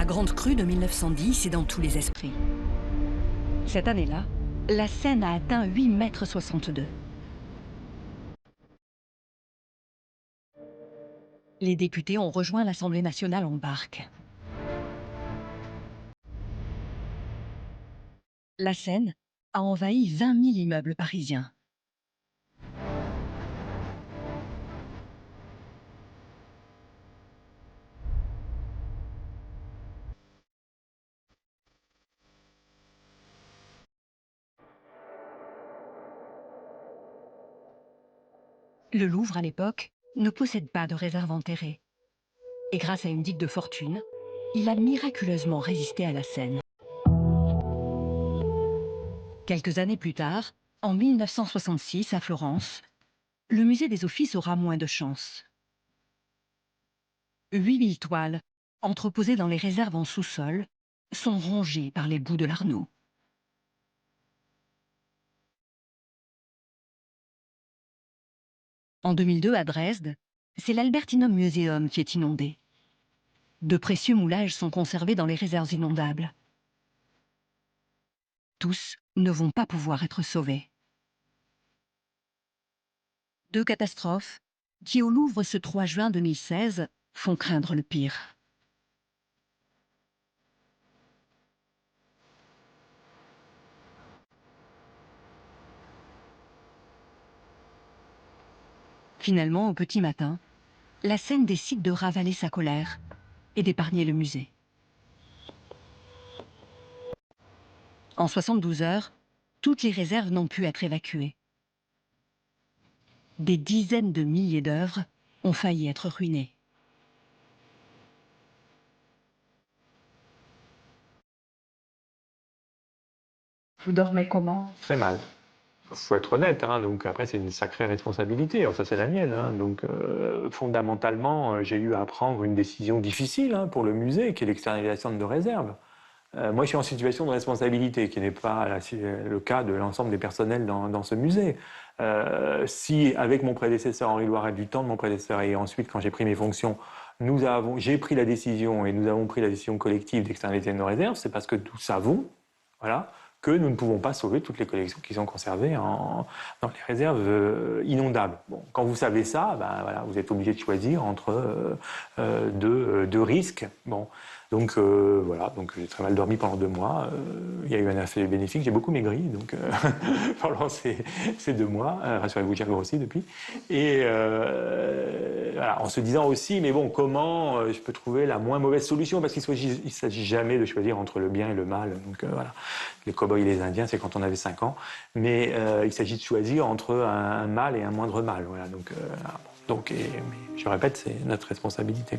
La grande crue de 1910 est dans tous les esprits. Cette année-là, la Seine a atteint 8,62 m. Les députés ont rejoint l'Assemblée nationale en barque. La Seine a envahi 20 000 immeubles parisiens. Le Louvre, à l'époque, ne possède pas de réserve enterrée. Et grâce à une digue de fortune, il a miraculeusement résisté à la Seine. Quelques années plus tard, en 1966, à Florence, le musée des Offices aura moins de chance. 8000 toiles, entreposées dans les réserves en sous-sol, sont rongées par les bouts de l'Arnaud. En 2002, à Dresde, c'est l'Albertinum Museum qui est inondé. De précieux moulages sont conservés dans les réserves inondables. Tous ne vont pas pouvoir être sauvés. Deux catastrophes qui, au Louvre ce 3 juin 2016, font craindre le pire. Finalement, au petit matin, la Seine décide de ravaler sa colère et d'épargner le musée. En 72 heures, toutes les réserves n'ont pu être évacuées. Des dizaines de milliers d'œuvres ont failli être ruinées. Vous dormez comment? Très mal. Faut être honnête, hein, donc après c'est une sacrée responsabilité, alors ça c'est la mienne, hein, donc fondamentalement j'ai eu à prendre une décision difficile hein, pour le musée, qui est l'externalisation de nos réserves. Moi je suis en situation de responsabilité, qui n'est pas le cas de l'ensemble des personnels dans ce musée. Si avec mon prédécesseur Henri Loiret, du temps de mon prédécesseur, et ensuite quand j'ai pris mes fonctions, j'ai pris la décision et nous avons pris la décision collective d'externaliser nos réserves, c'est parce que nous savons, voilà, que nous ne pouvons pas sauver toutes les collections qui sont conservées dans les réserves inondables. Bon, quand vous savez ça, ben, voilà, vous êtes obligé de choisir entre deux risques. Bon, donc voilà, donc j'ai très mal dormi pendant 2 mois. Il y a eu un effet bénéfique, j'ai beaucoup maigri donc pendant ces 2 mois. Rassurez-vous, j'ai grossi depuis. Et voilà, en se disant aussi, mais bon, comment je peux trouver la moins mauvaise solution, parce qu'il ne s'agit jamais de choisir entre le bien et le mal. Donc voilà, les cow-boys et les Indiens, c'est quand on avait 5 ans, mais il s'agit de choisir entre un mal et un moindre mal. Voilà, donc, mais je répète, c'est notre responsabilité.